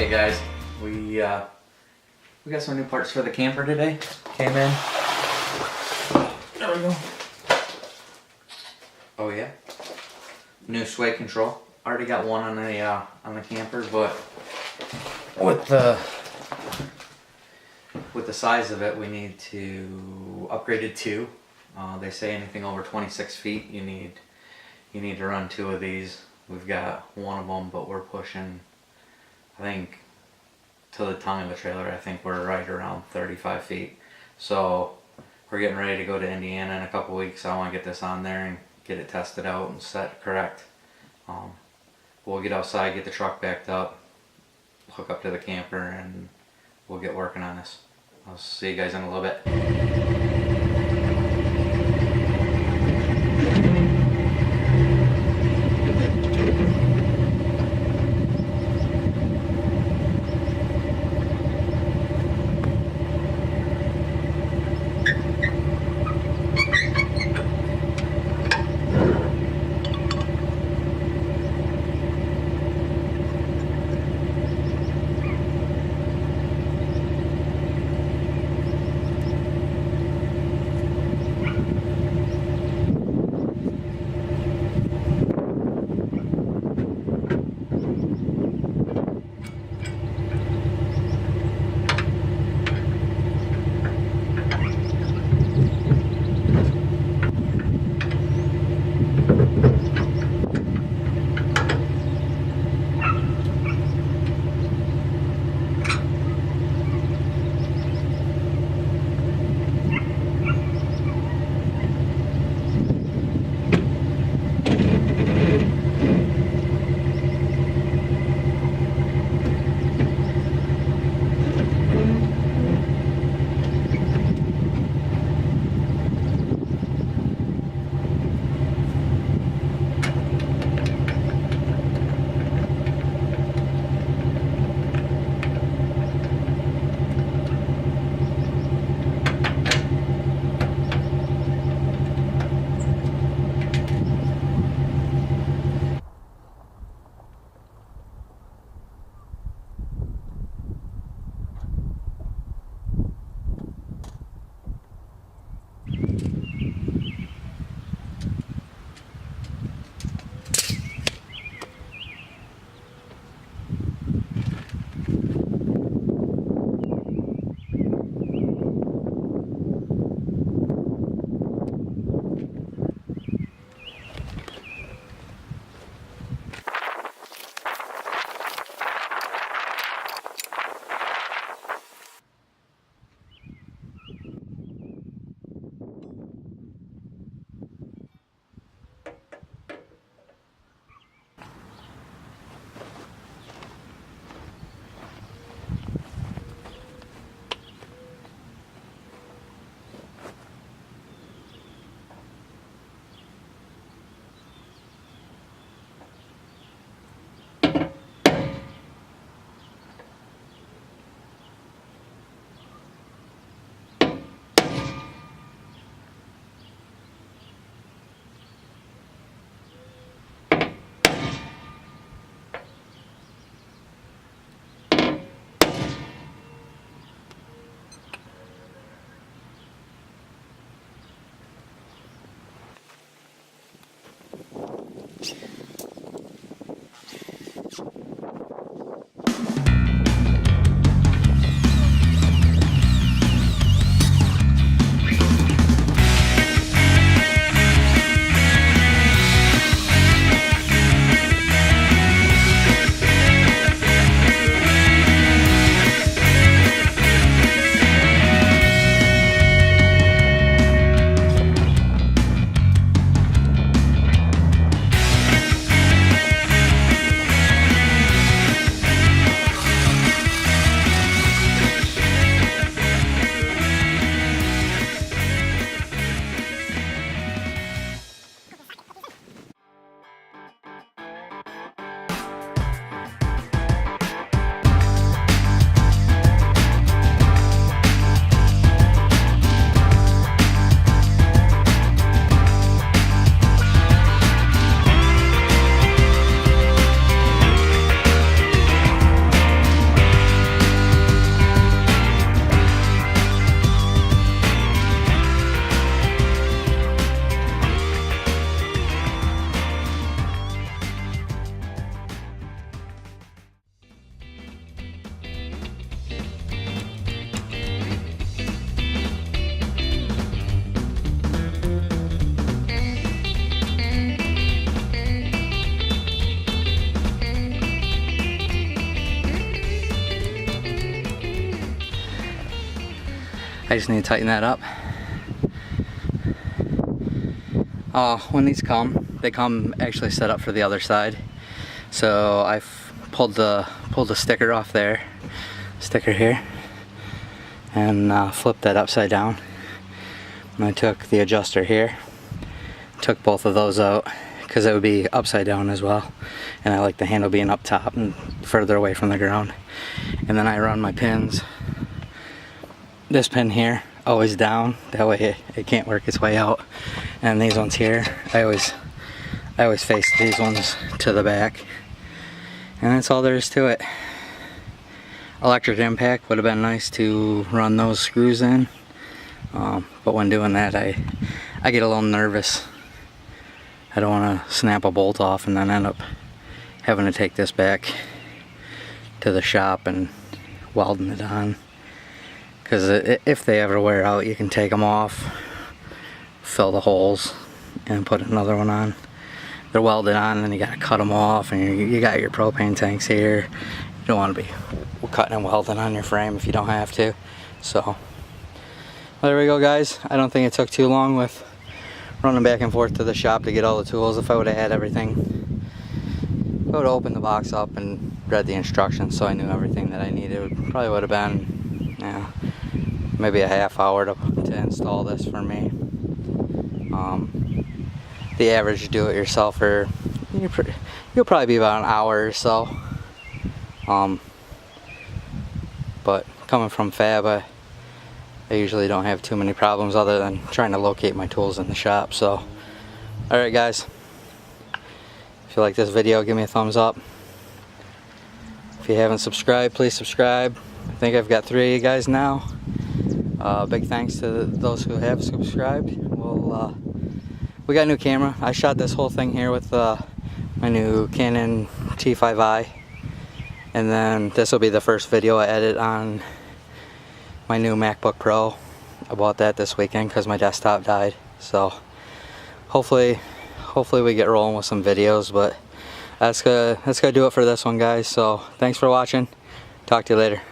Hey guys, we got some new parts for the camper today. Came in. There we go. Oh yeah. New sway control. Already got one on the camper, but with the size of it, we need to upgrade it to. They say anything over 26 feet, you need to run 2 of these. We've got one of them, but we're pushing, I think, to the tongue of the trailer. I think we're right around 35 feet. So we're getting ready to go to Indiana in a couple weeks. I want to get this on there and get it tested out and set correct. We'll get outside, get the truck backed up, hook up to the camper, and we'll get working on this. I'll see you guys in a little bit. I just need to tighten that up. When these come, they come actually set up for the other side. So I've pulled the sticker off there, sticker here, and flipped that upside down. And I took the adjuster here, took both of those out because it would be upside down as well, and I like the handle being up top and further away from the ground. And then I run my pins, this pin here always down, that way it can't work its way out, and these ones here I always face these ones to the back, and that's all there is to it. Electric impact would have been nice to run those screws in, but when doing that I get a little nervous. I don't want to snap a bolt off and then end up having to take this back to the shop and welding it on, because if they ever wear out, you can take them off, fill the holes, and put another one on. They're welded on, and then you got to cut them off, and you got your propane tanks here. You don't want to be cutting and welding on your frame if you don't have to. So well, there we go, guys. I don't think it took too long with running back and forth to the shop to get all the tools. If I would have had everything, I would have opened the box up and read the instructions so I knew everything that I needed. It probably would have been, yeah, maybe a half hour to install this for me. The average do-it-yourselfer, you'll probably be about an hour or so. But coming from Fab, I usually don't have too many problems other than trying to locate my tools in the shop. So, alright guys, if you like this video, give me a thumbs up. If you haven't subscribed, please subscribe. I think I've got 3 of you guys now. Big thanks to those who have subscribed. We got a new camera. I shot this whole thing here with my new Canon T5i, and then this will be the first video I edit on my new MacBook Pro. I bought that this weekend because my desktop died. So hopefully we get rolling with some videos, but that's gonna do it for this one, guys. So thanks for watching. Talk to you later.